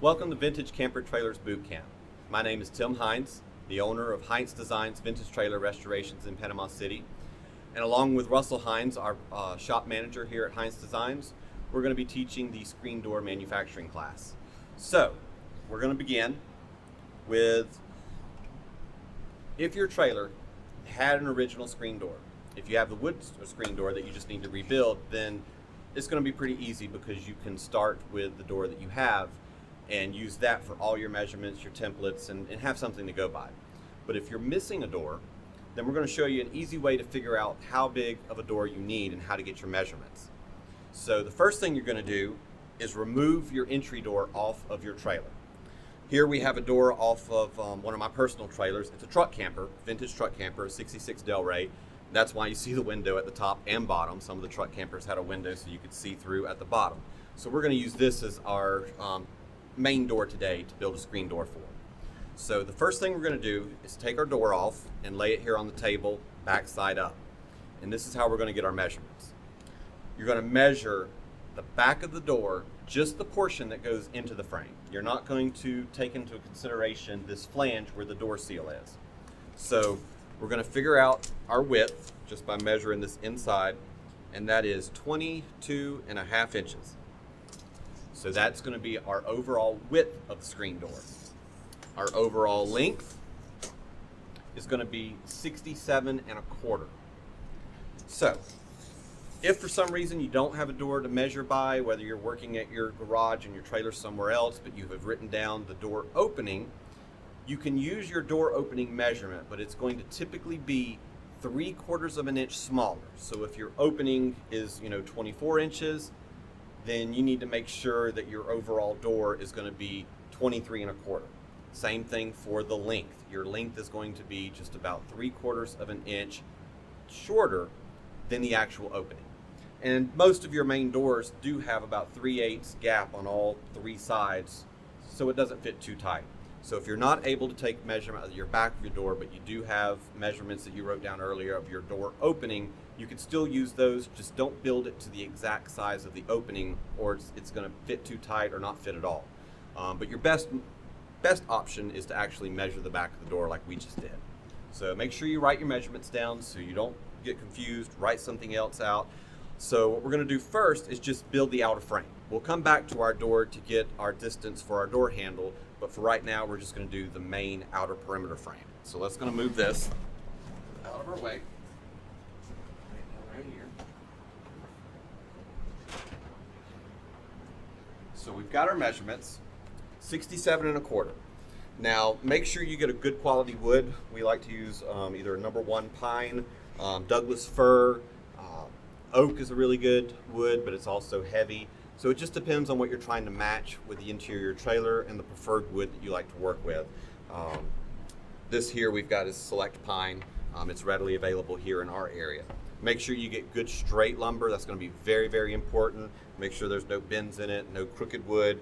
Welcome to Vintage Camper Trailers Boot Camp. My name is Tim Heintz, the owner of Heintz Designs Vintage Trailer Restorations in Panama City. And along with Russell Hines, our shop manager here at Heintz Designs, we're going to be teaching the screen door manufacturing class. So, we're going to begin with, if your trailer had an original screen door, if you have the wood screen door that you just need to rebuild, then it's going to be pretty easy because you can start with the door that you have and use that for all your measurements, your templates, and have something to go by. But if you're missing a door, then we're going to show you an easy way to figure out how big of a door you need and how to get your measurements. So the first thing you're going to do is remove your entry door off of your trailer. Here we have a door off of one of my personal trailers. It's a truck camper, vintage truck camper, 66 Delray. That's why you see the window at the top and bottom. Some of the truck campers had a window so you could see through at the bottom. So we're going to use this as our main door today to build a screen door for. So the first thing we're going to do is take our door off and lay it here on the table, back side up. And this is how we're going to get our measurements. You're going to measure the back of the door, just the portion that goes into the frame. You're not going to take into consideration this flange where the door seal is. So we're going to figure out our width just by measuring this inside, and that is 22.5 inches. So that's going to be our overall width of the screen door. Our overall length is going to be 67.25. So if for some reason you don't have a door to measure by, whether you're working at your garage and your trailer somewhere else, but you have written down the door opening, you can use your door opening measurement, but it's going to typically be 3/4 of an inch smaller. So if your opening is 24 inches, then you need to make sure that your overall door is going to be 23.25. Same thing for the length. Your length is going to be just about 3/4 of an inch shorter than the actual opening. And most of your main doors do have about 3/8 gap on all three sides, so it doesn't fit too tight. So if you're not able to take measurement of your back of your door, but you do have measurements that you wrote down earlier of your door opening, you can still use those. Just don't build it to the exact size of the opening, or it's going to fit too tight or not fit at all. But your best option is to actually measure the back of the door like we just did. So make sure you write your measurements down so you don't get confused, write something else out. So what we're going to do first is just build the outer frame. We'll come back to our door to get our distance for our door handle, but for right now we're just going to do the main outer perimeter frame. So let's going to move this out of our way. Right here. So we've got our measurements, 67.25. Now make sure you get a good quality wood. We like to use either a #1 pine, Douglas fir, oak is a really good wood, but it's also heavy. So it just depends on what you're trying to match with the interior trailer and the preferred wood that you like to work with. This here we've got is select pine. It's readily available here in our area. Make sure you get good straight lumber. That's going to be very, very important. Make sure there's no bends in it, no crooked wood,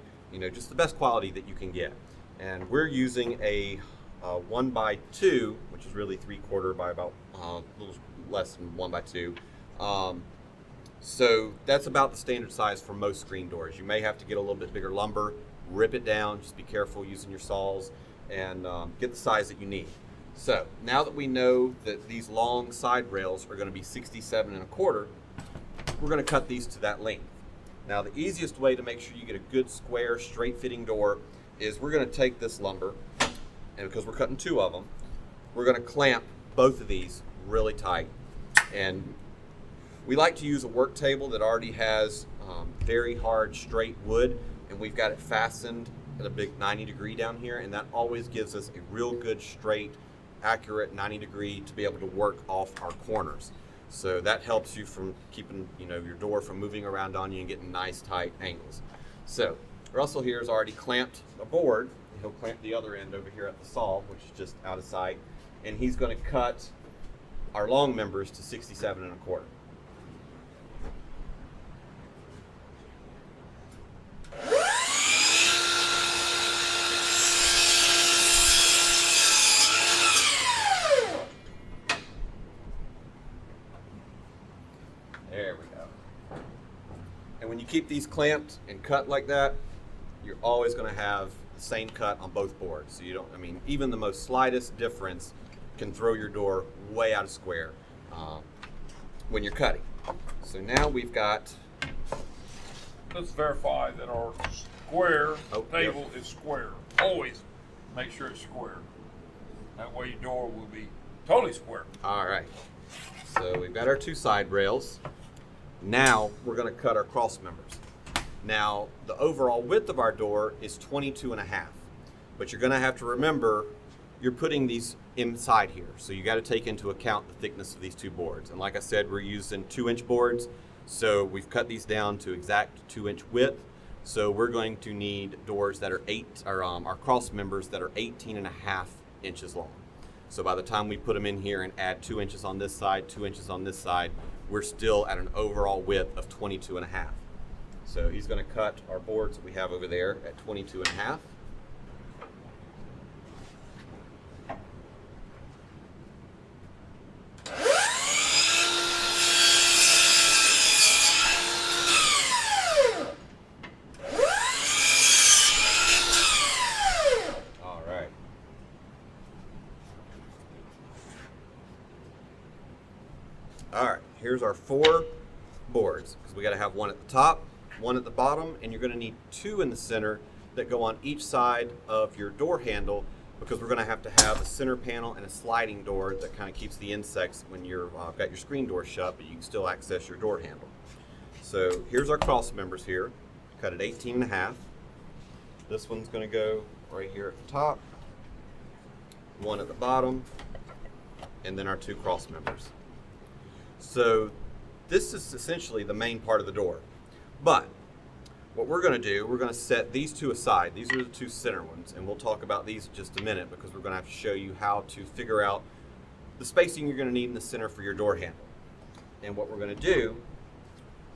just the best quality that you can get. And we're using a 1x2, which is really 3/4 by about a little less than 1x2. So that's about the standard size for most screen doors. You may have to get a little bit bigger lumber, rip it down, just be careful using your saws, and get the size that you need. So now that we know that these long side rails are going to be 67.25, we're going to cut these to that length. Now the easiest way to make sure you get a good square straight fitting door is we're going to take this lumber, and because we're cutting 2 of them, we're going to clamp both of these really tight. And we like to use a work table that already has very hard straight wood, and we've got it fastened at a big 90-degree down here, and that always gives us a real good straight, accurate 90-degree to be able to work off our corners. So that helps you from keeping your door from moving around on you and getting nice tight angles. So Russell here has already clamped a board. He'll clamp the other end over here at the saw, which is just out of sight, and he's going to cut our long members to 67.25. There we go. And when you keep these clamped and cut like that, you're always going to have the same cut on both boards. So you don't, I mean, even the most slightest difference can throw your door way out of square when you're cutting. So now we've got. Let's verify that our square table yep. is square. Always make sure it's square. That way your door will be totally square. All right. So we've got our two side rails. Now we're going to cut our cross members. Now the overall width of our door is 22.5, but you're going to have to remember you're putting these inside here. So you got to take into account the thickness of these two boards. And like I said, we're using 2-inch boards. So we've cut these down to exact 2-inch width. So we're going to need doors that are our cross members that are 18.5 inches long. So by the time we put them in here and add 2 inches on this side, 2 inches on this side, we're still at an overall width of 22.5. So he's going to cut our boards that we have over there at 22.5. All right, here's our 4 boards, because we got to have one at the top, one at the bottom, and you're going to need 2 in the center that go on each side of your door handle, because we're going to have a center panel and a sliding door that kind of keeps the insects when you're got your screen door shut, but you can still access your door handle. So here's our cross members here, cut at 18.5. This one's going to go right here at the top, one at the bottom, and then our 2 cross members. So this is essentially the main part of the door. But what we're going to do, we're going to set these 2 aside. These are the 2 center ones, and we'll talk about these in just a minute, because we're going to have to show you how to figure out the spacing you're going to need in the center for your door handle. And what we're going to do,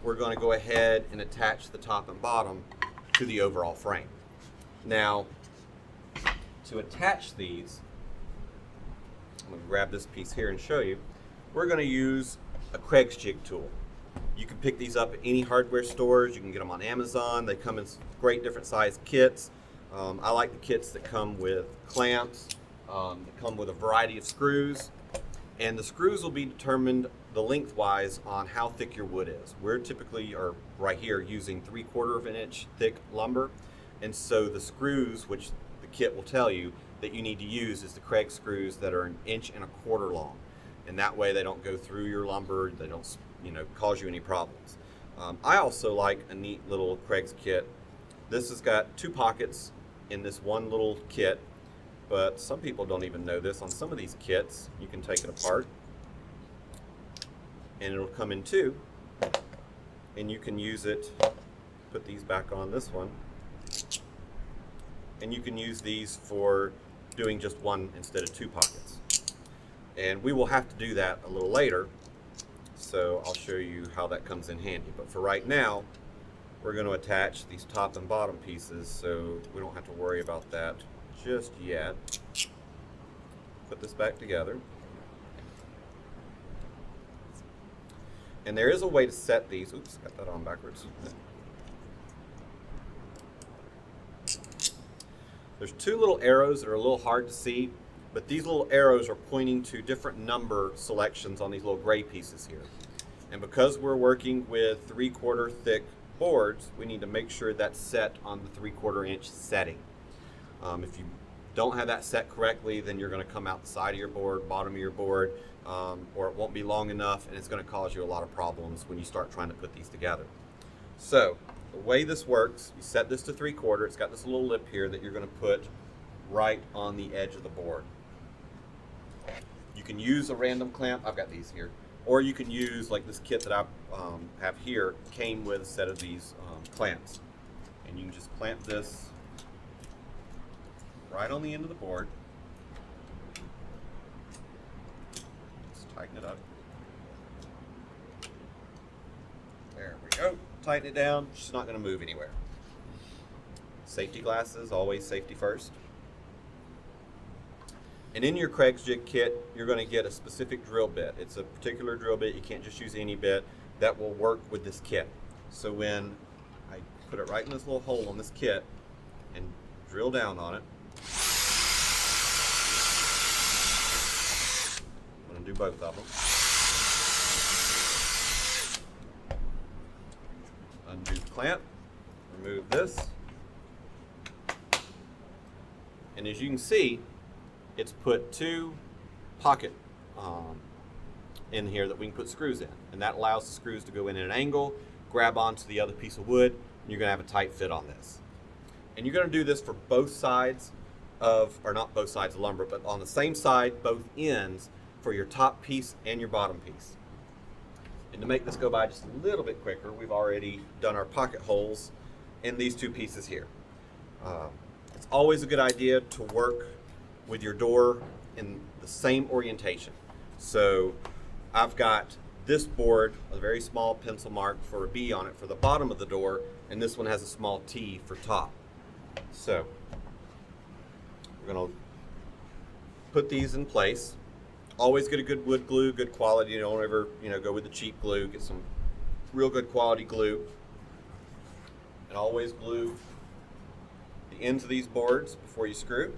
we're going to go ahead and attach the top and bottom to the overall frame. Now, to attach these, I'm going to grab this piece here and show you. We're going to use a Craig's jig tool. You can pick these up at any hardware stores. You can get them on Amazon. They come in great different size kits. I like the kits that come with clamps, that come with a variety of screws. And the screws will be determined the lengthwise on how thick your wood is. We're typically, or right here, using 3/4 of an inch thick lumber. And so the screws, which the kit will tell you that you need to use, is the Craig's screws that are 1.25 inches long. And that way they don't go through your lumber, they don't cause you any problems. I also like a neat little Craig's kit. This has got 2 pockets in this one little kit, but some people don't even know this. On some of these kits, you can take it apart and it'll come in 2, and you can use it, put these back on this one, and you can use these for doing just 1 instead of 2 pockets. And we will have to do that a little later, so I'll show you how that comes in handy. But for right now, we're going to attach these top and bottom pieces, so we don't have to worry about that just yet. Put this back together. And there is a way to set these. Oops, got that on backwards. There's 2 little arrows that are a little hard to see, but these little arrows are pointing to different number selections on these little gray pieces here. And because we're working with 3/4 thick boards, we need to make sure that's set on the 3/4 inch setting. If you don't have that set correctly, then you're going to come out the side of your board, bottom of your board, or it won't be long enough, and it's going to cause you a lot of problems when you start trying to put these together. So the way this works, you set this to 3/4. It's got this little lip here that you're going to put right on the edge of the board. You can use a random clamp. I've got these here. Or you can use, like this kit that I have here, came with a set of these clamps. And you can just clamp this right on the end of the board. Just tighten it up. There we go. Tighten it down. It's not going to move anywhere. Safety glasses, always safety first. And in your Craig's jig kit, you're going to get a specific drill bit. It's a particular drill bit. You can't just use any bit that will work with this kit. So when I put it right in this little hole on this kit, and drill down on it. I'm going to do both of them. Undo the clamp, remove this, and as you can see, it's put two pocket in here that we can put screws in, and that allows the screws to go in at an angle, grab onto the other piece of wood, and you're going to have a tight fit on this. And you're going to do this for both sides of, or not both sides of lumber, but on the same side, both ends, for your top piece and your bottom piece. And to make this go by just a little bit quicker, we've already done our pocket holes in these two pieces here. It's always a good idea to work with your door in the same orientation. So I've got this board, a very small pencil mark for a B on it for the bottom of the door, and this one has a small T for top. So we're going to put these in place. Always get a good wood glue, good quality. You don't ever, go with the cheap glue. Get some real good quality glue. And always glue the ends of these boards before you screw.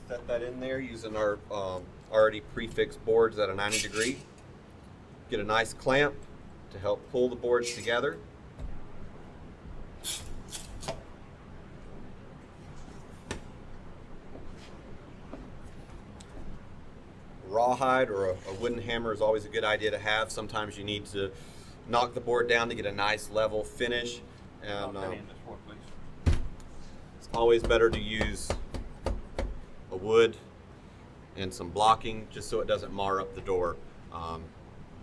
Set that in there using our already prefixed boards at a 90 degree. Get a nice clamp to help pull the boards together. Rawhide or a wooden hammer is always a good idea to have. Sometimes you need to knock the board down to get a nice level finish. And it's always better to use a wood and some blocking just so it doesn't mar up the door.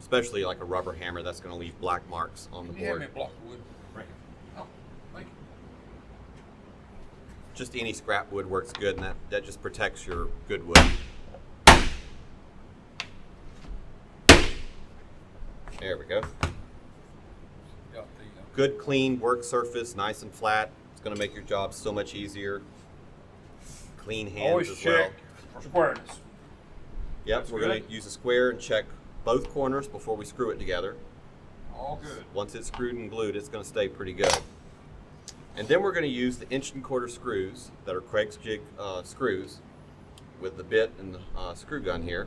Especially like a rubber hammer, that's going to leave black marks on the board. Hand me a block of wood. Right. Oh, thank you. Just any scrap wood works good, and that just protects your good wood. There we go. Good clean work surface, nice and flat. It's going to make your job so much easier. Clean hands Always as well. check for squareness. Yep, That's we're good. going to use a square and check both corners before we screw it together. All good. Once it's screwed and glued, it's going to stay pretty good. And then we're going to use the 1¼ screws that are Craig's jig screws with the bit and the screw gun here.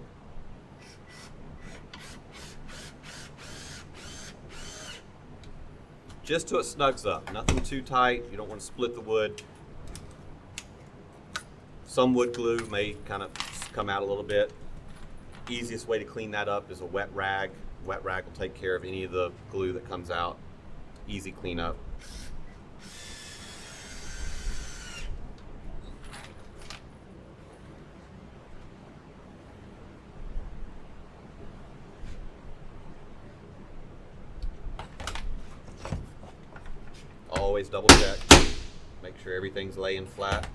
Just till it snugs up, nothing too tight. You don't want to split the wood. Some wood glue may kind of come out a little bit. Easiest way to clean that up is a wet rag. Wet rag will take care of any of the glue that comes out. Easy cleanup. Always double check. Make sure everything's laying flat.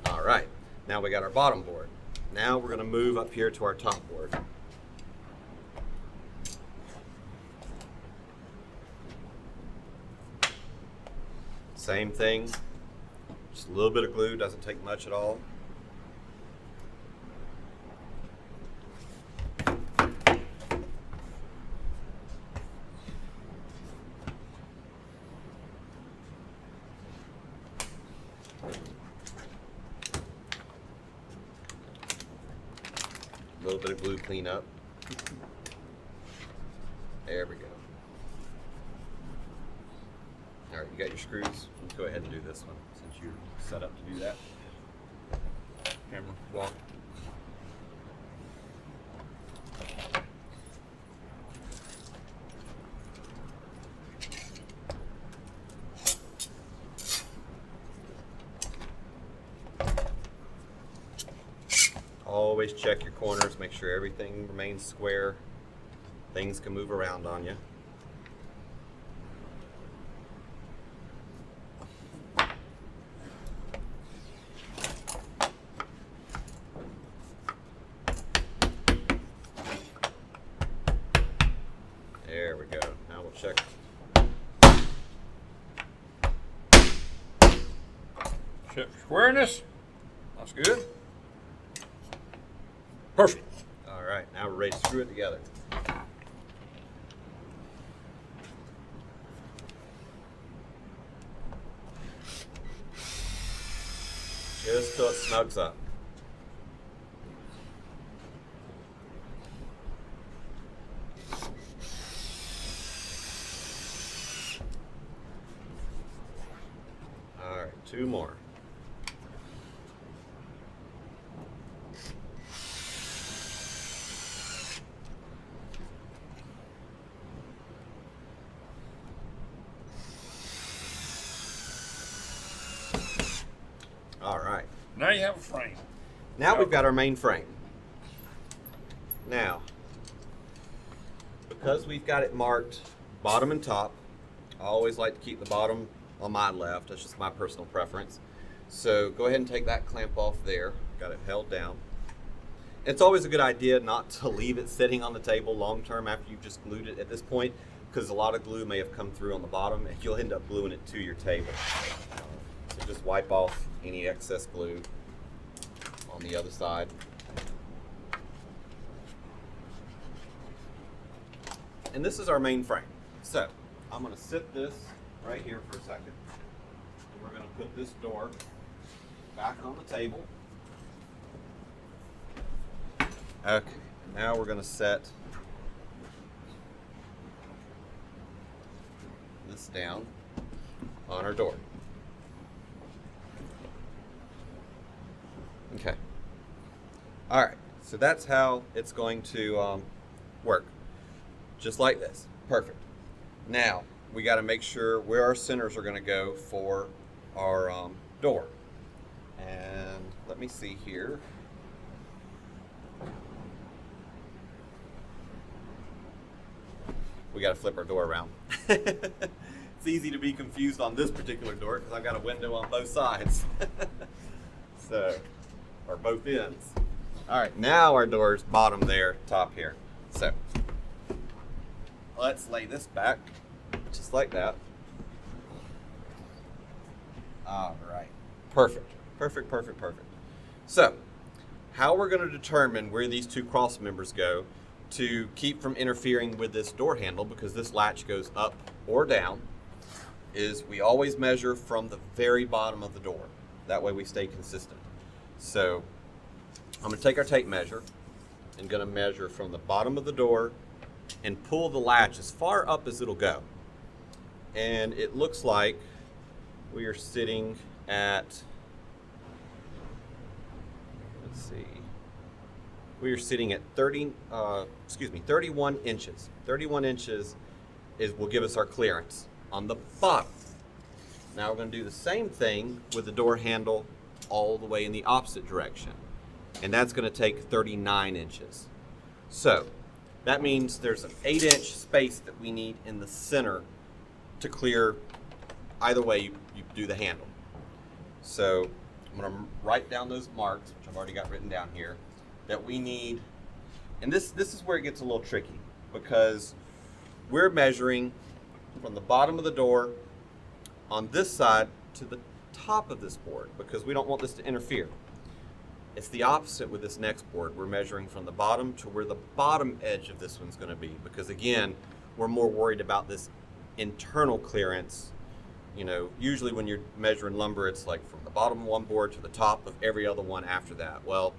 All right, now we got our bottom board. Now we're going to move up here to our top board. Same thing, just a little bit of glue, doesn't take much at all. A little bit of glue cleanup. There we go. All right, you got your screws. Let's go ahead and do this one since you're set up to do that. Camera, walk. Always check your corners, make sure everything remains square. Things can move around on you. check. Check for squareness. That's good. Perfect. All right, now we're ready to screw it together. Just till it snugs up. All right, two more. All right. Now you have a frame. Now we've got our main frame. Now, because we've got it marked bottom and top, I always like to keep the bottom on my left. That's just my personal preference. So go ahead and take that clamp off there. Got it held down. It's always a good idea not to leave it sitting on the table long term after you've just glued it at this point, because a lot of glue may have come through on the bottom and you'll end up gluing it to your table. So just wipe off any excess glue on the other side. And this is our main frame. So I'm going to sit this right here for a second. And we're going to put this door back on the table. Okay, now we're going to set this down on our door. Okay. All right, so that's how it's going to work. Just like this. Perfect. Now, we got to make sure where our centers are going to go for our door. And let me see here. We got to flip our door around. It's easy to be confused on this particular door because I've got a window on both sides. So, or both ends. All right, now our door's bottom there, top here. So, let's lay this back just like that. All right, perfect, perfect, perfect, perfect. So, how we're going to determine where these two cross members go to keep from interfering with this door handle, because this latch goes up or down, is we always measure from the very bottom of the door. That way we stay consistent. So I'm going to take our tape measure and going to measure from the bottom of the door and pull the latch as far up as it'll go. And it looks like we are sitting at, let's see, we are sitting at 31 inches. 31 inches will give us our clearance on the bottom. Now we're going to do the same thing with the door handle all the way in the opposite direction. And that's going to take 39 inches. So that means there's an 8-inch space that we need in the center to clear either way you do the handle. So I'm going to write down those marks, which I've already got written down here, that we need. And this is where it gets a little tricky, because we're measuring from the bottom of the door on this side to the top of this board, because we don't want this to interfere. It's the opposite with this next board. We're measuring from the bottom to where the bottom edge of this one's going to be, because again, we're more worried about this internal clearance. You know, usually when you're measuring lumber, it's like from the bottom of one board to the top of every other one after that. Well,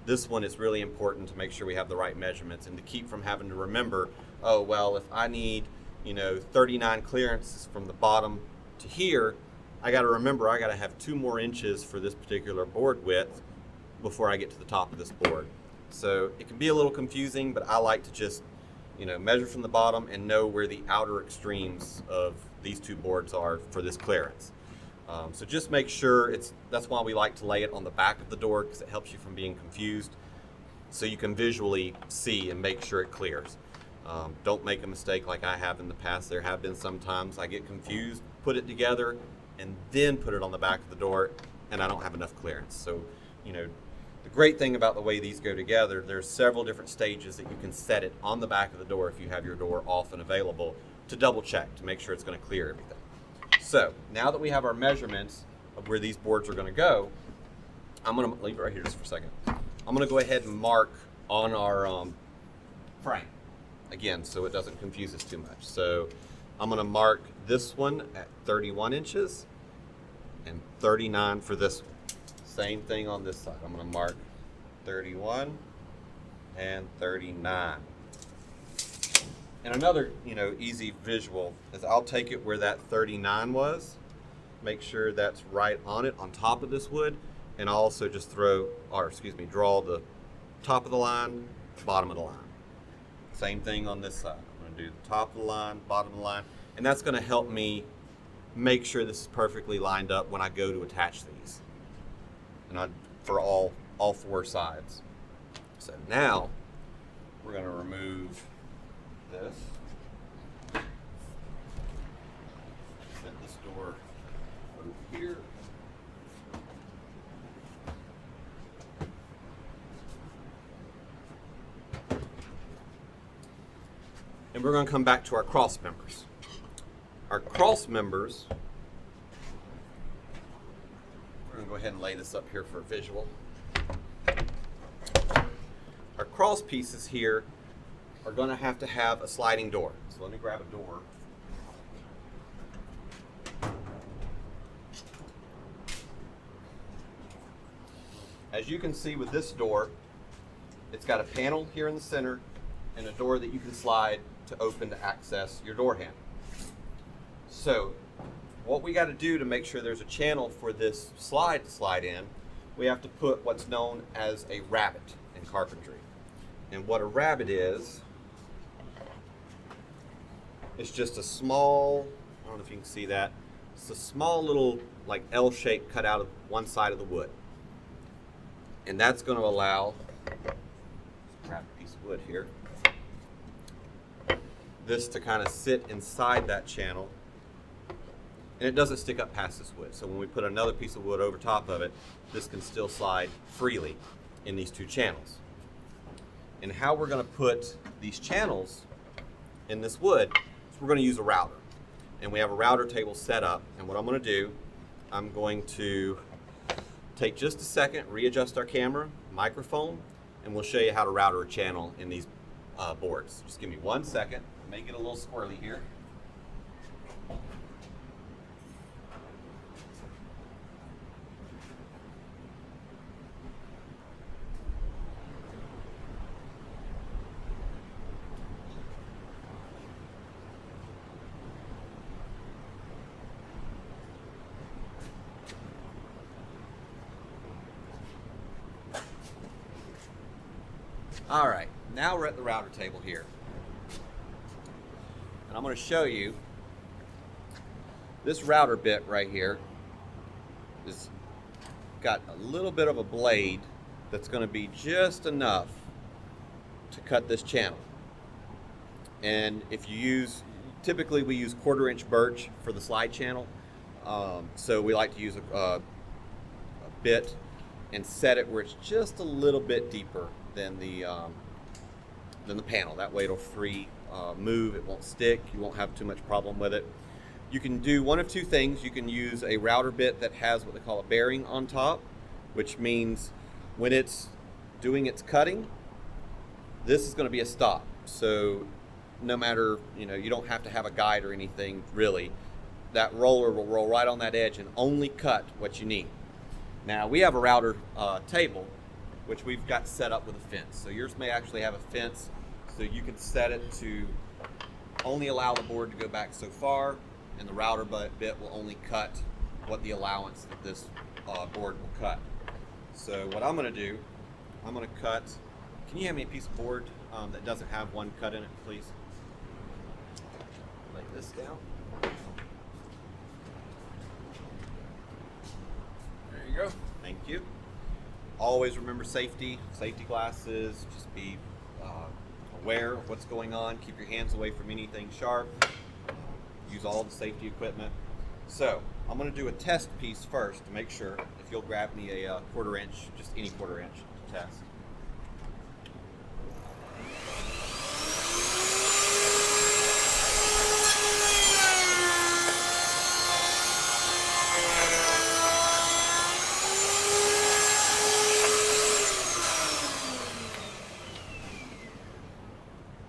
this one is really important to make sure we have the right measurements and to keep from having to remember, oh, well, if I need, 39 clearances from the bottom to here, I got to remember I got to have 2 more inches for this particular board width before I get to the top of this board. So it can be a little confusing, but I like to just, measure from the bottom and know where the outer extremes of these two boards are for this clearance. So just make sure that's why we like to lay it on the back of the door, because it helps you from being confused, so you can visually see and make sure it clears. Don't make a mistake like I have in the past. There have been some times I get confused, put it together, and then put it on the back of the door, and I don't have enough clearance. So, the great thing about the way these go together, there's several different stages that you can set it on the back of the door if you have your door off and available, to double check to make sure it's going to clear everything. So now that we have our measurements of where these boards are going to go, I'm going to leave it right here just for a second. I'm going to go ahead and mark on our frame again so it doesn't confuse us too much. So I'm going to mark this one at 31 inches and 39 for this one. Same thing on this side. I'm going to mark 31 and 39. And another, easy visual is I'll take it where that 39 was, make sure that's right on it, on top of this wood, and I'll also just draw the top of the line, bottom of the line. Same thing on this side. I'm going to do the top of the line, bottom of the line, and that's going to help me make sure this is perfectly lined up when I go to attach these, and for all four sides. So now we're going to remove this. Set this door over here. And we're going to come back to our cross members. Our cross members, we're going to go ahead and lay this up here for a visual. Our cross pieces here are going to have a sliding door. So let me grab a door. As you can see with this door, it's got a panel here in the center and a door that you can slide to open to access your door handle. So what we got to do to make sure there's a channel for this slide to slide in, we have to put what's known as a rabbet in carpentry. And what a rabbet is, it's just a small, I don't know if you can see that, it's a small little like L shape cut out of one side of the wood. And that's going to allow, grab a piece of wood here, this to kind of sit inside that channel, and it doesn't stick up past this wood. So when we put another piece of wood over top of it, this can still slide freely in these two channels. And how we're going to put these channels in this wood is we're going to use a router. And we have a router table set up, and what I'm going to do, I'm going to take just a second, readjust our camera, microphone, and we'll show you how to router a channel in these boards. Just give me 1 second. I may get a little squirrely here. All right, now we're at the router table here. And I'm going to show you this router bit right here is got a little bit of a blade that's going to be just enough to cut this channel. And if you use, typically we use 1/4 inch birch for the slide channel. So we like to use a bit and set it where it's just a little bit deeper than the panel. That way it'll free move, it won't stick, you won't have too much problem with it. You can do one of two things. You can use a router bit that has what they call a bearing on top, which means when it's doing its cutting, this is going to be a stop. So no matter, you don't have to have a guide or anything really. That roller will roll right on that edge and only cut what you need. Now we have a router table which we've got set up with a fence. So yours may actually have a fence, so you can set it to only allow the board to go back so far, and the router bit will only cut what the allowance that this board will cut. So what I'm going to do, I'm going to cut, can you hand me a piece of board that doesn't have one cut in it, please? Lay this down. There you go. Thank you. Always remember safety glasses, just be aware of what's going on, keep your hands away from anything sharp, use all the safety equipment. So I'm going to do a test piece first to make sure. If you'll grab me a 1/4 inch, just any 1/4 inch to test.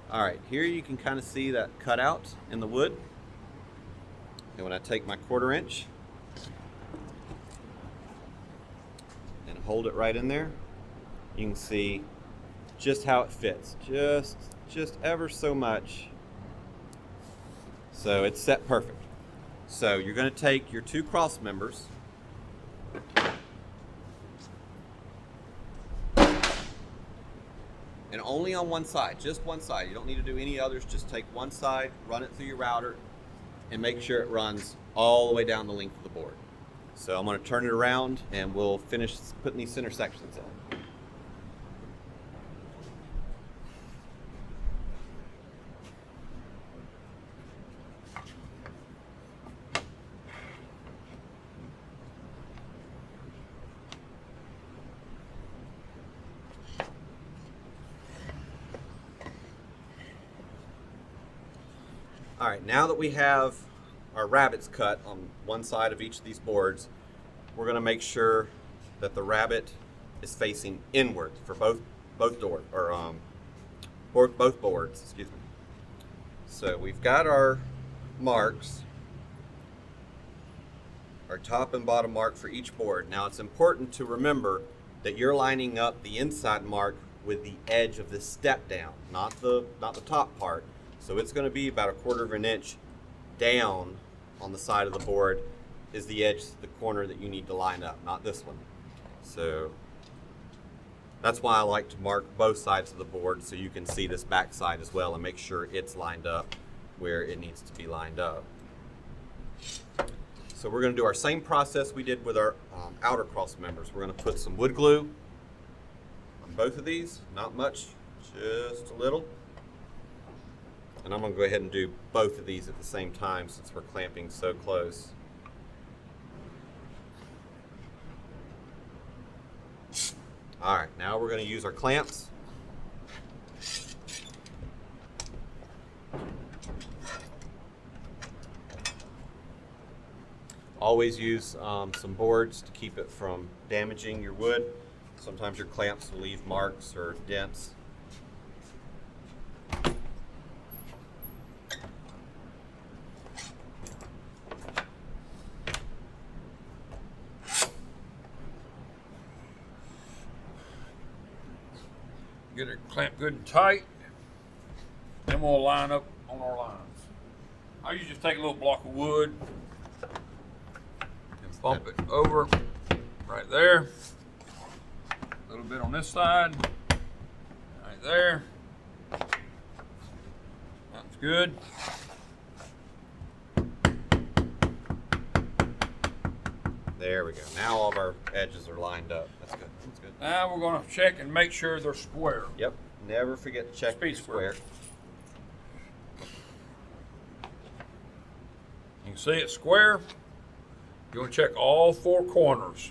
All right, here you can kind of see that cutout in the wood. And when I take my 1/4 inch and hold it right in there, you can see just how it fits, just ever so much. So it's set perfect. So you're going to take your 2 cross members and only on one side, just one side. You don't need to do any others. Just take one side, run it through your router, and make sure it runs all the way down the length of the board. So I'm going to turn it around and we'll finish putting these center sections in. All right, now that we have our rabbets cut on one side of each of these boards, we're going to make sure that the rabbet is facing inward for both boards. Excuse me. So we've got our marks, our top and bottom mark for each board. Now it's important to remember that you're lining up the inside mark with the edge of the step down, not the top part. So it's going to be about 1/4 of an inch down on the side of the board is the edge, the corner that you need to line up, not this one. So that's why I like to mark both sides of the board so you can see this back side as well and make sure it's lined up where it needs to be lined up. So we're going to do our same process we did with our outer cross members. We're going to put some wood glue on both of these, not much, just a little. And I'm going to go ahead and do both of these at the same time since we're clamping so close. All right, now we're going to use our clamps. Always use some boards to keep it from damaging your wood. Sometimes your clamps will leave marks or dents. Get it clamped good and tight. Then we'll line up on our lines. I usually just take a little block of wood and bump it over right there. A little bit on this side, right there. That's good. There we go. Now all of our edges are lined up. That's good. That's good. Now we're going to check and make sure they're square. Yep. Never forget to check Speed the square. You can see it's square. You want to check all 4 corners.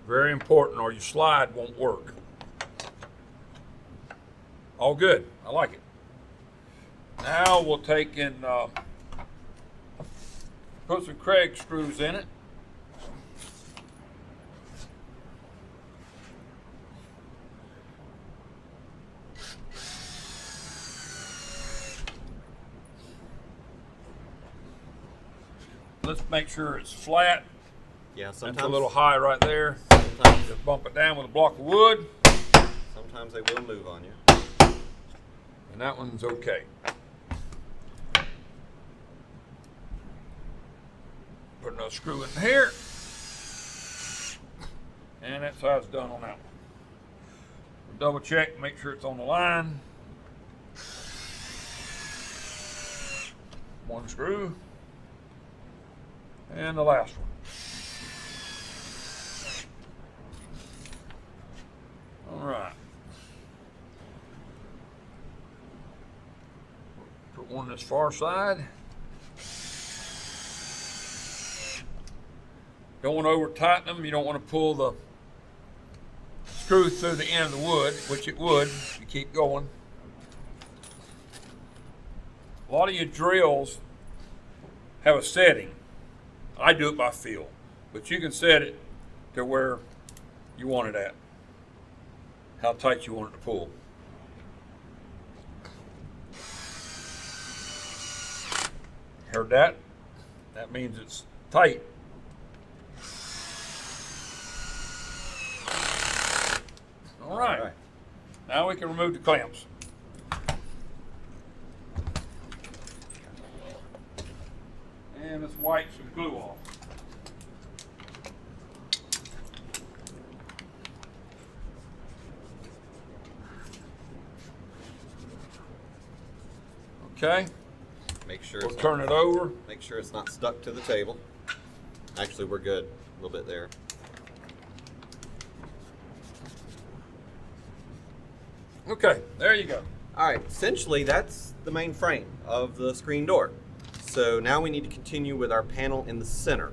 Very important, or your slide won't work. All good. I like it. Now we'll take and put some Craig screws in it. Let's make sure it's flat. Yeah, sometimes It's a little high right there. Sometimes, Just bump it down with a block of wood. sometimes they will move on you. And that one's okay. Put another screw in here. And that side's done on that one. Double check, make sure it's on the line. One screw. And the last one. All right. Put one on this far side. Don't want to over tighten them. You don't want to pull the screw through the end of the wood, which it would if you keep going. A lot of your drills have a setting. I do it by feel, but you can set it to where you want it at, how tight you want it to pull. heard that. That means it's tight. All right. Now we can remove the clamps. And let's wipe some glue off. Okay, Make sure we'll it's turn it over. Make sure it's not stuck to the table. Actually, we're good. A little bit there. Okay, there you go. All right, essentially that's the main frame of the screen door. So now we need to continue with our panel in the center.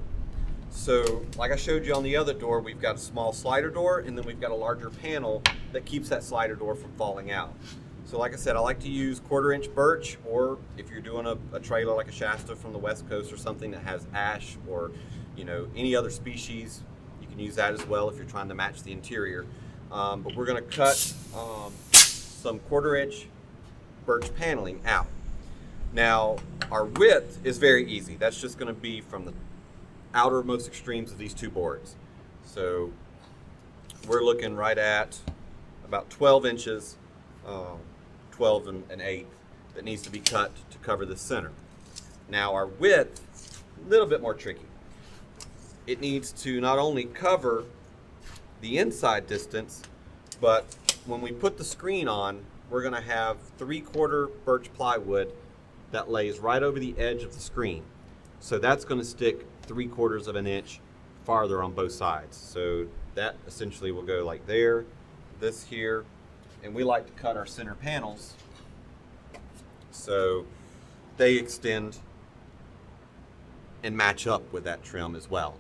So like I showed you on the other door, we've got a small slider door and then we've got a larger panel that keeps that slider door from falling out. So like I said, I like to use 1/4-inch birch, or if you're doing a trailer like a Shasta from the West Coast or something that has ash or any other species, you can use that as well if you're trying to match the interior. But we're gonna cut some 1/4-inch birch paneling out. Now our width is very easy. That's just gonna be from the outermost extremes of these two boards. So we're looking right at about 12 inches, 12 and 1/8 that needs to be cut to cover the center. Now our width, a little bit more tricky. It needs to not only cover the inside distance, but when we put the screen on, we're gonna have 3/4 birch plywood that lays right over the edge of the screen. So that's gonna stick 3/4 of an inch farther on both sides. So that essentially will go like there, this here, and we like to cut our center panels so they extend and match up with that trim as well.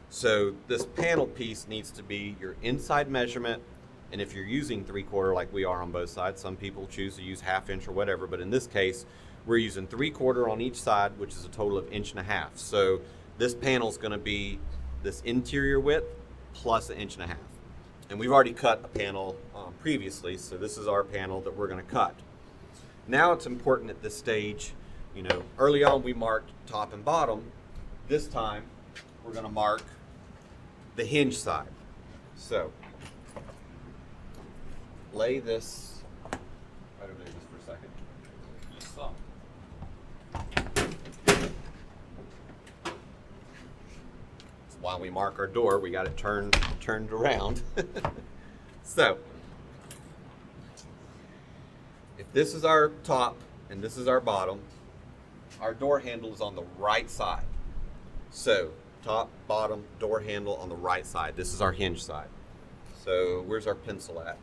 So this panel piece needs to be your inside measurement, and if you're using 3/4 like we are on both sides, some people choose to use 1/2 inch or whatever, but in this case we're using 3/4 on each side, which is a total of 1.5 inches. So this panel is going to be this interior width plus 1.5 inches. And we've already cut a panel previously, so this is our panel that we're going to cut. Now it's important at this stage, early on we marked top and bottom. This time we're going to mark the hinge side. So lay this right over there just for a second. Just some. While we mark our door, we got it turned around. So if this is our top and this is our bottom, our door handle is on the right side. So top, bottom, door handle on the right side. This is our hinge side. So where's our pencil at?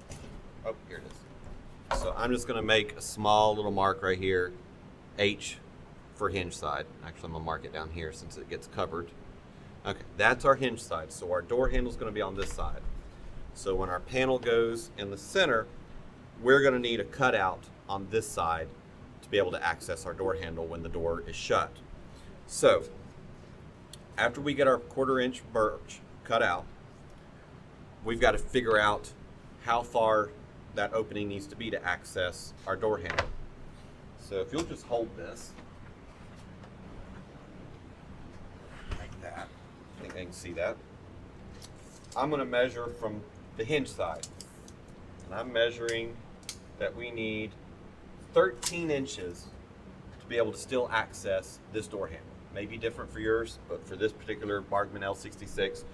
Oh, here it is. So I'm just going to make a small little mark right here, H for hinge side. Actually, I'm going to mark it down here since it gets covered. Okay, that's our hinge side. So our door handle is going to be on this side. So when our panel goes in the center, we're going to need a cutout on this side to be able to access our door handle when the door is shut. So after we get our 1/4-inch birch cut out, we've got to figure out how far that opening needs to be to access our door handle. So if you'll just hold this like that, I think I can see that. I'm going to measure from the hinge side, and I'm measuring that we need 13 inches to be able to still access this door handle. May be different for yours, but for this particular Bargman L66,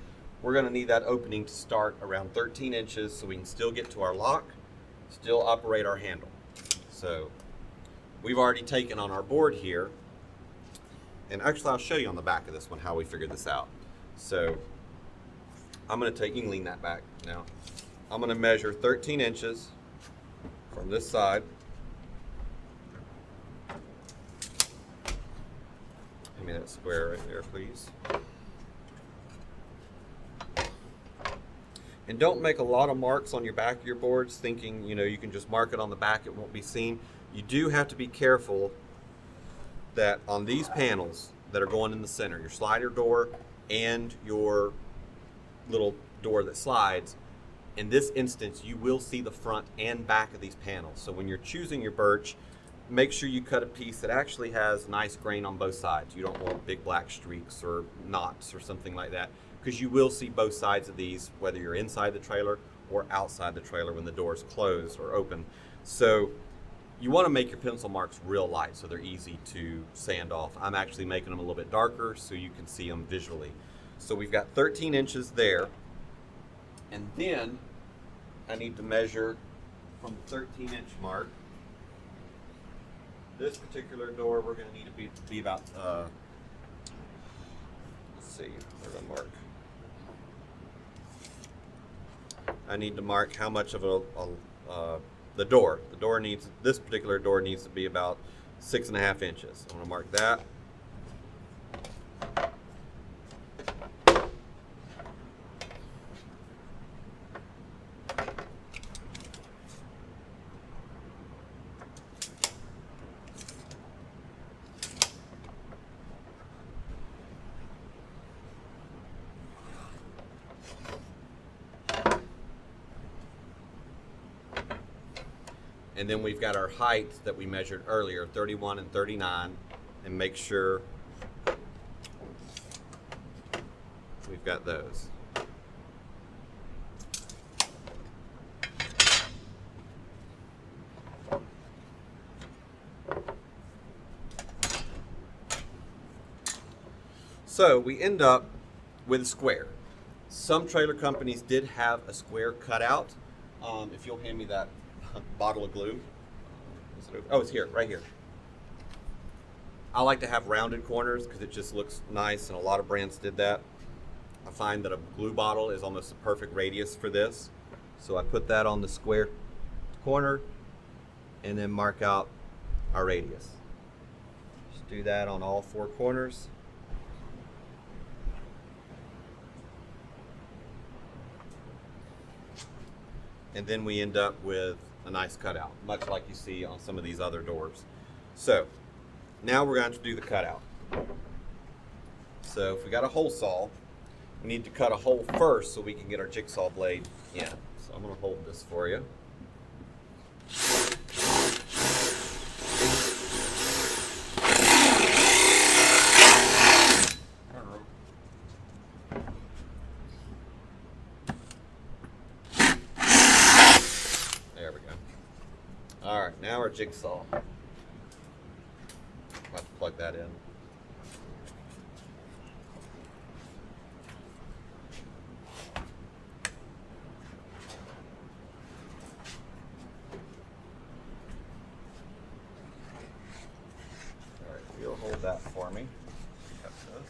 we're going to need that opening to start around 13 inches so we can still get to our lock, still operate our handle. So we've already taken on our board here, and actually I'll show you on the back of this one how we figured this out. So I'm going to take, you can lean that back now. I'm going to measure 13 inches from this side. Give me that square right there, please. And don't make a lot of marks on your back of your boards thinking, you can just mark it on the back, it won't be seen. You do have to be careful that on these panels that are going in the center, your slider door and your little door that slides, in this instance, you will see the front and back of these panels. So when you're choosing your birch, make sure you cut a piece that actually has nice grain on both sides. You don't want big black streaks or knots or something like that, because you will see both sides of these, whether you're inside the trailer or outside the trailer when the door is closed or open. So you want to make your pencil marks real light so they're easy to sand off. I'm actually making them a little bit darker so you can see them visually. So we've got 13 inches there, and then I need to measure from the 13-inch mark. This particular door, we're going to need to be about, let's see, where's the mark? I need to mark how much of the door. The door needs, this particular door needs to be about 6.5 inches. I'm going to mark that. And then we've got our height that we measured earlier, 31 and 39, and make sure we've got those. So we end up with a square. Some trailer companies did have a square cutout. If you'll hand me that bottle of glue. Oh, it's here, right here. I like to have rounded corners because it just looks nice, and a lot of brands did that. I find that a glue bottle is almost the perfect radius for this. So I put that on the square corner and then mark out our radius. Just do that on all 4 corners. And then we end up with a nice cutout, much like you see on some of these other doors. So now we're going to do the cutout. So if we got a hole saw, we need to cut a hole first so we can get our jigsaw blade in. So I'm going to hold this for you. Alright, now our jigsaw. I'll have to plug that in. Alright, you'll hold that for me. Cut this.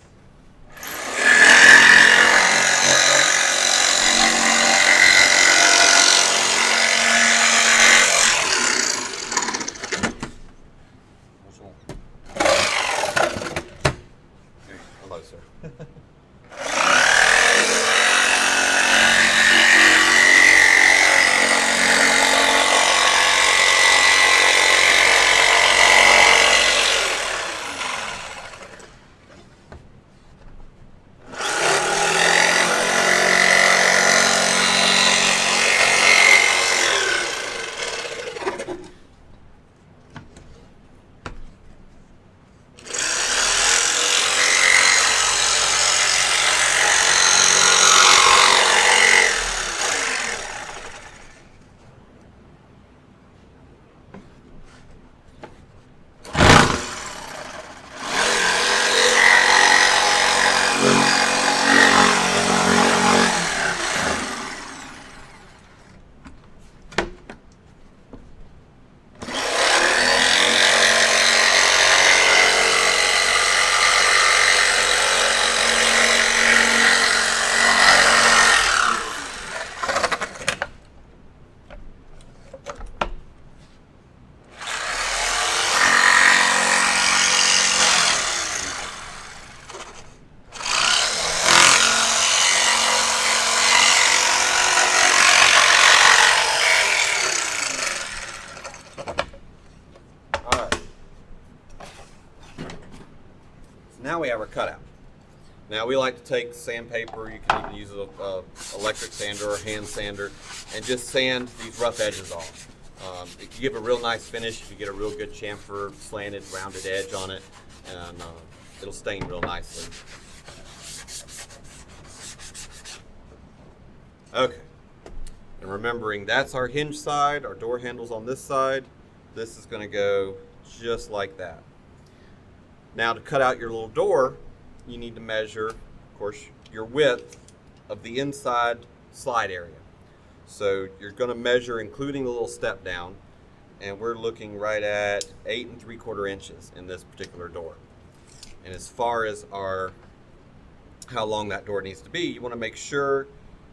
Now we have our cutout. Now we like to take sandpaper, you can even use an electric sander or hand sander, and just sand these rough edges off. It can give a real nice finish if you get a real good chamfer, slanted, rounded edge on it, and it'll stain real nicely. Okay, and remembering that's our hinge side, our door handle's on this side. This is going to go just like that. Now to cut out your little door, you need to measure, of course, your width of the inside slide area. So you're going to measure including the little step down, and we're looking right at 8 3/4 inches in this particular door. And as far as how long that door needs to be, you want to make sure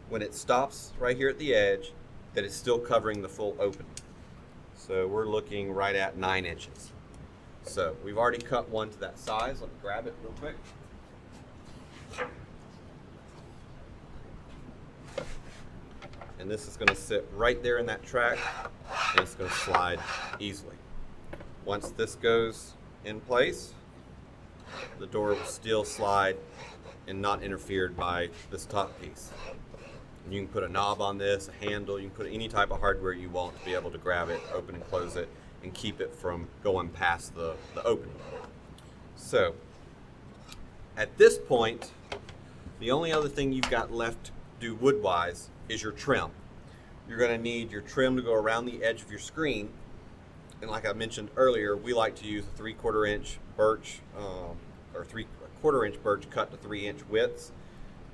when it stops right here at the edge that it's still covering the full opening. So we're looking right at 9 inches. So we've already cut one to that size. Let me grab it real quick. And this is going to sit right there in that track, and it's going to slide easily. Once this goes in place, the door will still slide and not interfered by this top piece. And you can put a knob on this, a handle, you can put any type of hardware you want to be able to grab it, open and close it, and keep it from going past the opening. So, at this point, the only other thing you've got left to do wood-wise is your trim. You're going to need your trim to go around the edge of your screen. And like I mentioned earlier, we like to use a 3/4 inch birch or 3/4 inch birch cut to 3 inch widths.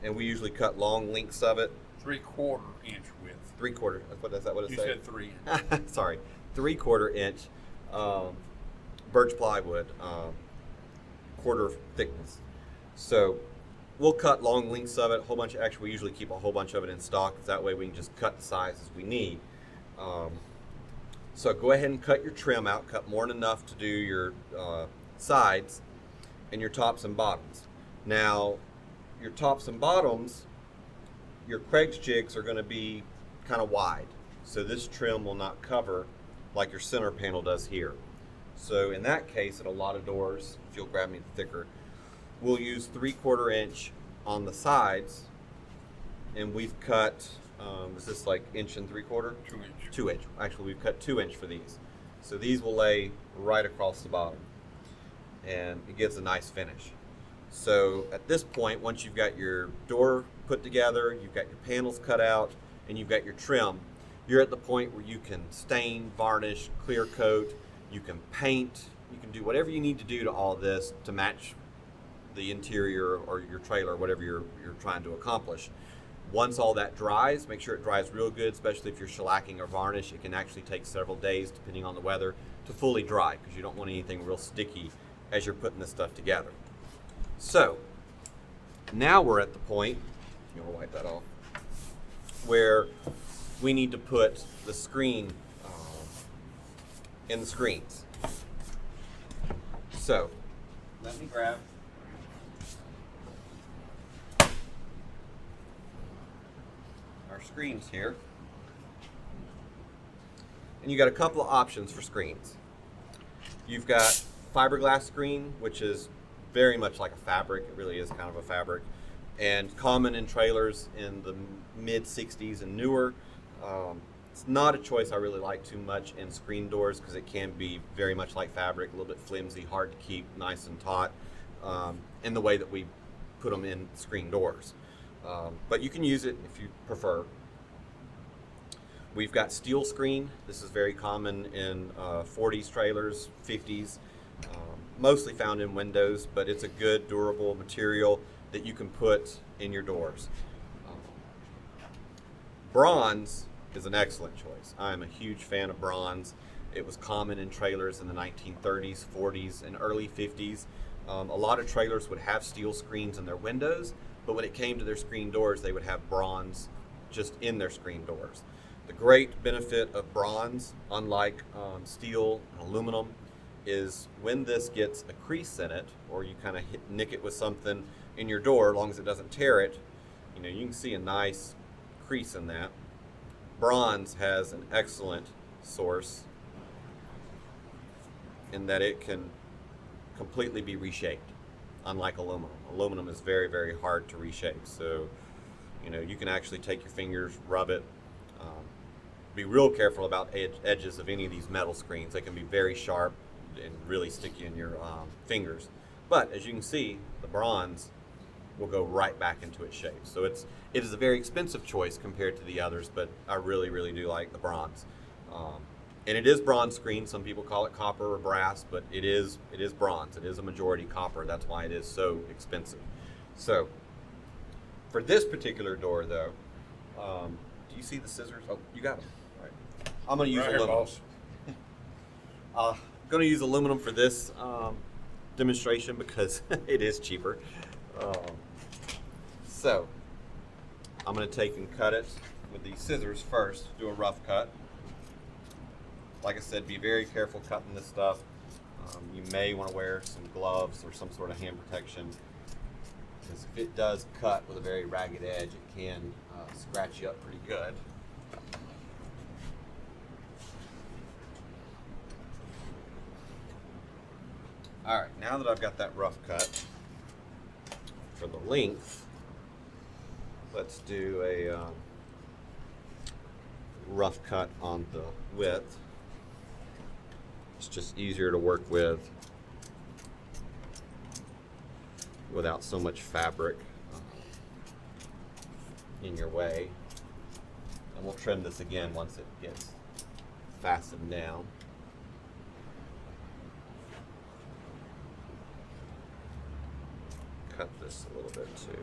And we usually cut long lengths of it. 3/4 inch width. 3/4. Is that what it You said? said 3 inch. Sorry, 3/4 inch birch plywood, quarter thickness. So we'll cut long lengths of it. We usually keep a whole bunch of it in stock. That way we can just cut the sizes we need. So go ahead and cut your trim out. Cut more than enough to do your sides and your tops and bottoms. Now, your tops and bottoms, your Craig's jigs are going to be kind of wide. So this trim will not cover like your center panel does here. So in that case, at a lot of doors, if you'll grab me the thicker, we'll use 3/4 inch on the sides, and we've cut, is this like 1 3/4 inch? 2 inch. 2 inch. Actually, we've cut 2 inch for these. So these will lay right across the bottom, and it gives a nice finish. So at this point, once you've got your door put together, you've got your panels cut out, and you've got your trim, you're at the point where you can stain, varnish, clear coat, you can paint, you can do whatever you need to do to all this to match the interior or your trailer, whatever you're trying to accomplish. Once all that dries, make sure it dries real good, especially if you're shellacking or varnish. It can actually take several days, depending on the weather, to fully dry, because you don't want anything real sticky as you're putting this stuff together. So, now we're at the point, you want to wipe that off, where we need to put the screen in the screens. So, let me grab our screens here. And you got a couple of options for screens. You've got fiberglass screen, which is very much like a fabric. It really is kind of a fabric, and common in trailers in the mid 60s and newer. It's not a choice I really like too much in screen doors because it can be very much like fabric, a little bit flimsy, hard to keep nice and taut in the way that we put them in screen doors. But you can use it if you prefer. We've got steel screen. This is very common in 40s trailers, 50s, mostly found in windows, but it's a good durable material that you can put in your doors. Bronze is an excellent choice. I'm a huge fan of bronze. It was common in trailers in the 1930s, 40s, and early 50s. A lot of trailers would have steel screens in their windows, but when it came to their screen doors, they would have bronze just in their screen doors. The great benefit of bronze, unlike steel and aluminum, is when this gets a crease in it, or you kind of nick it with something in your door, as long as it doesn't tear it, you can see a nice crease in that. Bronze has an excellent source in that it can completely be reshaped, unlike aluminum. Aluminum is very, very hard to reshape. So, you can actually take your fingers, rub it, be real careful about edges of any of these metal screens. They can be very sharp and really sticky in your fingers. But as you can see, the bronze will go right back into its shape. So it is a very expensive choice compared to the others, but I really, really do like the bronze. And it is bronze screen. Some people call it copper or brass, but it is bronze. It is a majority copper. That's why it is so expensive. So for this particular door, though, do you see the scissors? Oh, you got them. All right. I'm going to use Right here, aluminum. boss. I'm going to use aluminum for this demonstration because it is cheaper. So I'm going to take and cut it with these scissors first, do a rough cut. Like I said, be very careful cutting this stuff. You may want to wear some gloves or some sort of hand protection, because if it does cut with a very ragged edge, it can scratch you up pretty good. All right, now that I've got that rough cut for the length, let's do a rough cut on the width. It's just easier to work with without so much fabric in your way. And we'll trim this again once it gets fastened down. Cut this a little bit too.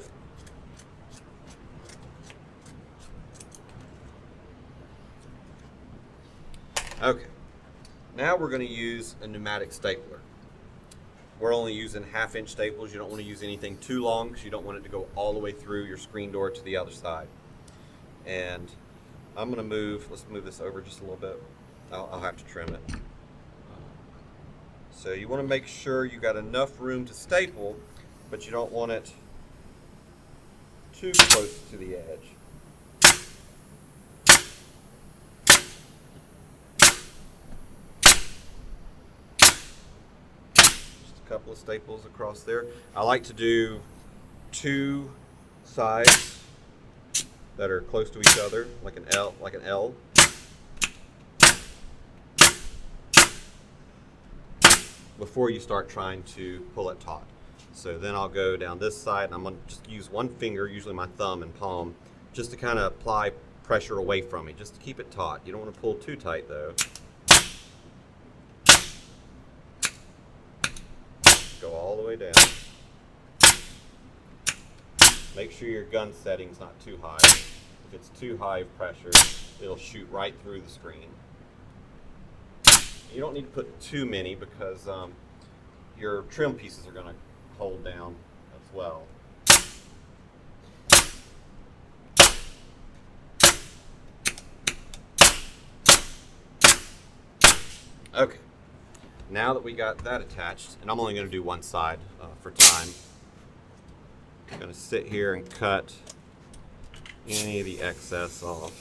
Okay, now we're going to use a pneumatic stapler. We're only using 1/2-inch staples. You don't want to use anything too long because you don't want it to go all the way through your screen door to the other side. And I'm going to let's move this over just a little bit. I'll have to trim it. So you want to make sure you got enough room to staple, but you don't want it too close to the edge. Couple of staples across there. I like to do 2 sides that are close to each other, like an L, before you start trying to pull it taut. So then I'll go down this side, and I'm going to just use one finger, usually my thumb and palm, just to kind of apply pressure away from me, just to keep it taut. You don't want to pull too tight though. Go all the way down. Make sure your gun setting's not too high. If it's too high of pressure, it'll shoot right through the screen. You don't need to put too many because your trim pieces are going to hold down as well. Okay. Now that we got that attached, and I'm only going to do one side for time, I'm going to sit here and cut any of the excess off.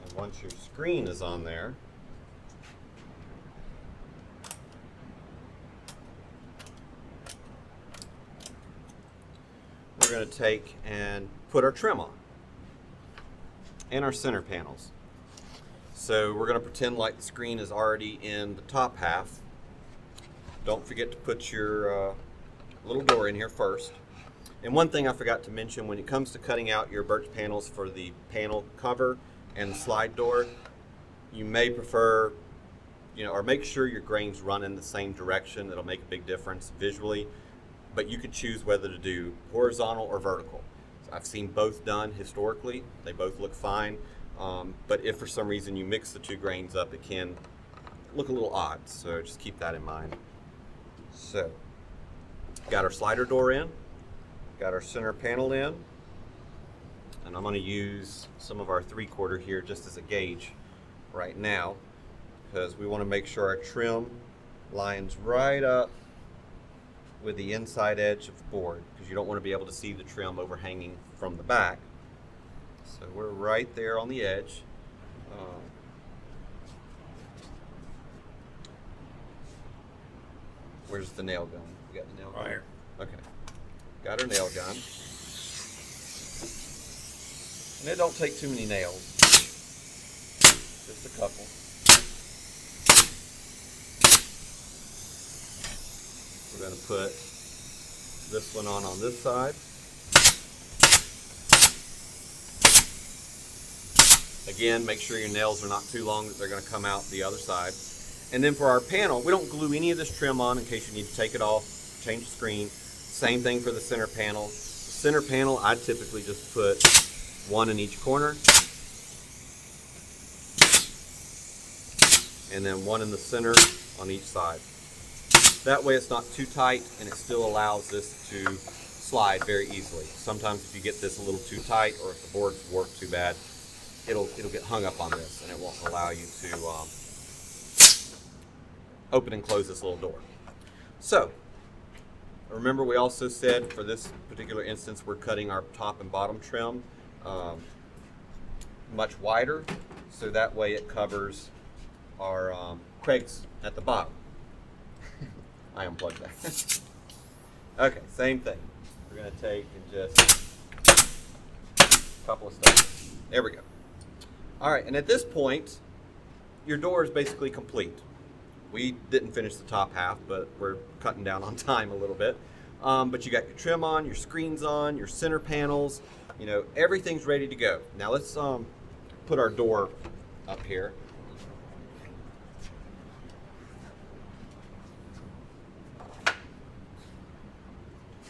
And once your screen is on there, we're going to take and put our trim on and our center panels. So we're going to pretend like the screen is already in the top half. Don't forget to put your little door in here first. And one thing I forgot to mention, when it comes to cutting out your birch panels for the panel cover and the slide door, you may prefer, or make sure your grains run in the same direction. It'll make a big difference visually. But you could choose whether to do horizontal or vertical. So I've seen both done historically. They both look fine. But if for some reason you mix the 2 grains up, it can look a little odd. So just keep that in mind. So, got our slider door in, got our center panel in, and I'm going to use some of our 3/4 here just as a gauge right now, because we want to make sure our trim lines right up with the inside edge of the board, because you don't want to be able to see the trim overhanging from the back. So we're right there on the edge. Where's the nail gun? You got the nail gun? Right here. Okay. Got our nail gun. And it don't take too many nails. Just a couple. We're going to put this one on this side. Again, make sure your nails are not too long that they're going to come out the other side. And then for our panel, we don't glue any of this trim on in case you need to take it off, change the screen. Same thing for the center panel. The center panel, I typically just put one in each corner. And then one in the center on each side. That way it's not too tight and it still allows this to slide very easily. Sometimes if you get this a little too tight or if the board's warped too bad, it'll get hung up on this and it won't allow you to open and close this little door. So remember, we also said for this particular instance we're cutting our top and bottom trim much wider, so that way it covers our crags at the bottom. I unplugged that. Okay, same thing. We're going to take and just a couple of steps. There we go. All right, and at this point, your door is basically complete. We didn't finish the top half, but we're cutting down on time a little bit. But you got your trim on, your screens on, your center panels, you know, everything's ready to go. Now let's put our door up here.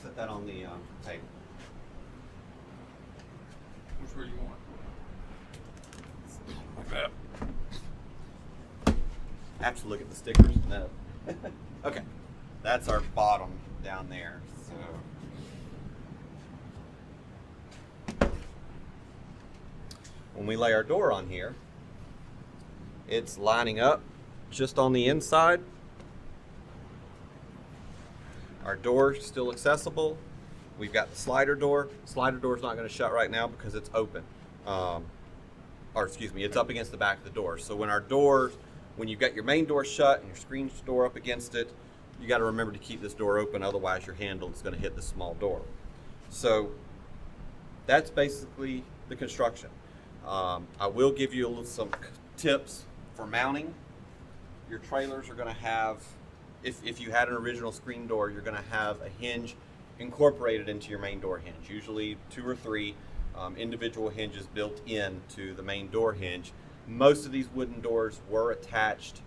Set that on the table. Which way you want? Like that. I have to look at the stickers. No. Okay, that's our bottom down there. So when we lay our door on here, it's lining up just on the inside. Our door is still accessible. We've got the slider door. Slider door is not going to shut right now because it's open. Or excuse me, it's up against the back of the door. So when you've got your main door shut and your screen door up against it, you got to remember to keep this door open, otherwise your handle is going to hit the small door. So that's basically the construction. I will give you some tips for mounting. Your trailers are going to have, if you had an original screen door, you're going to have a hinge incorporated into your main door hinge, usually 2 or 3 individual hinges built into the main door hinge. Most of these wooden doors were attached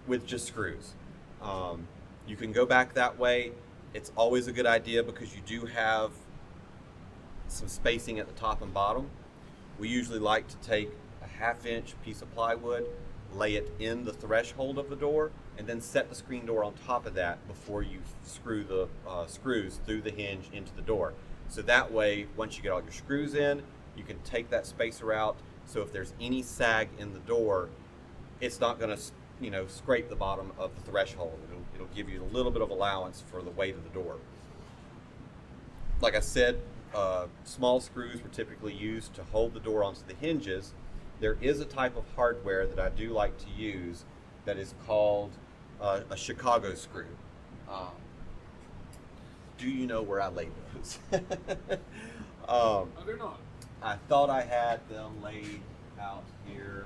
with just screws. You can go back that way. It's always a good idea because you do have some spacing at the top and bottom. We usually like to take a 1/2 inch piece of plywood, lay it in the threshold of the door, and then set the screen door on top of that before you screw the screws through the hinge into the door. So that way, once you get all your screws in, you can take that spacer out. So if there's any sag in the door, it's not going to, scrape the bottom of the threshold. It'll give you a little bit of allowance for the weight of the door. Like I said, small screws were typically used to hold the door onto the hinges. There is a type of hardware that I do like to use that is called a Chicago screw. Do you know where I laid those? No, they're not. I thought I had them laid out here.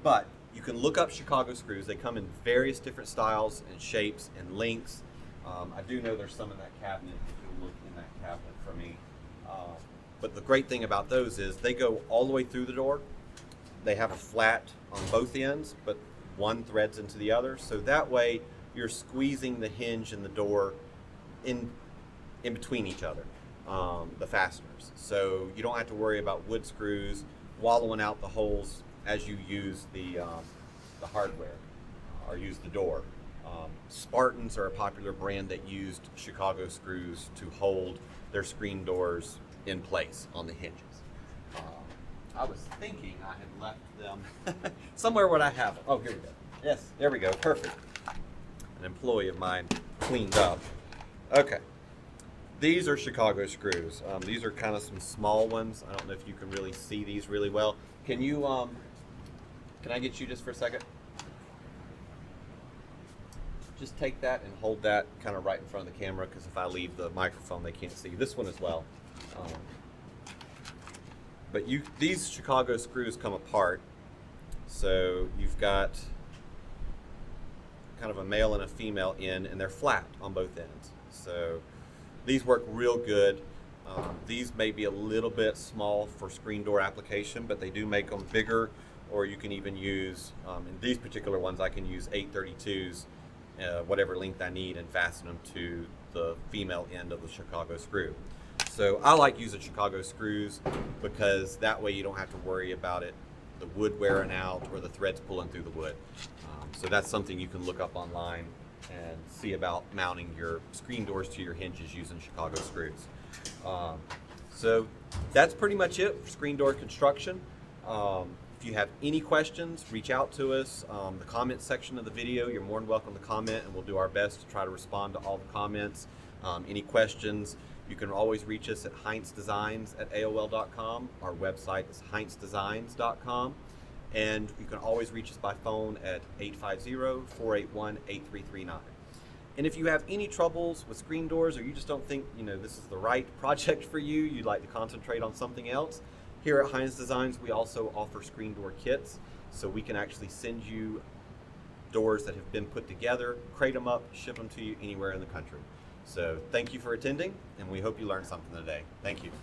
But you can look up Chicago screws. They come in various different styles and shapes and lengths. I do know there's some in that cabinet. If you'll look in that cabinet for me. But the great thing about those is they go all the way through the door. They have a flat on both ends, but one threads into the other. So that way you're squeezing the hinge and the door in between each other, the fasteners. So you don't have to worry about wood screws wallowing out the holes as you use the hardware or use the door. Spartans are a popular brand that used Chicago screws to hold their screen doors in place on the hinges. I was thinking I had left them somewhere where I have them. Oh, here we go. Yes, there we go. Perfect. An employee of mine cleaned up. Okay. These are Chicago screws. These are kind of some small ones. I don't know if you can really see these really well. Can you, can I get you just for a second? just take that and hold that kind of right in front of the camera, because if I leave the microphone, they can't see. This one as well. But these Chicago screws come apart. So you've got kind of a male and a female end, and they're flat on both ends. So these work real good. These may be a little bit small for screen door application, but they do make them bigger, or you can even use, in these particular ones, I can use 832s, whatever length I need, and fasten them to the female end of the Chicago screw. So I like using Chicago screws because that way you don't have to worry about the wood wearing out or the threads pulling through the wood. So that's something you can look up online and see about mounting your screen doors to your hinges using Chicago screws. So that's pretty much it for screen door construction. If you have any questions, reach out to us. The comment section of the video, you're more than welcome to comment, and we'll do our best to try to respond to all the comments. Any questions, you can always reach us at HeintzDesigns@AOL.com. Our website is HeintzDesigns.com. And you can always reach us by phone at 850-481-8339. And if you have any troubles with screen doors, or you just don't think this is the right project for you, you'd like to concentrate on something else, here at Heintz Designs we also offer screen door kits. So we can actually send you doors that have been put together, crate them up, ship them to you anywhere in the country. So thank you for attending, and we hope you learned something today. Thank you.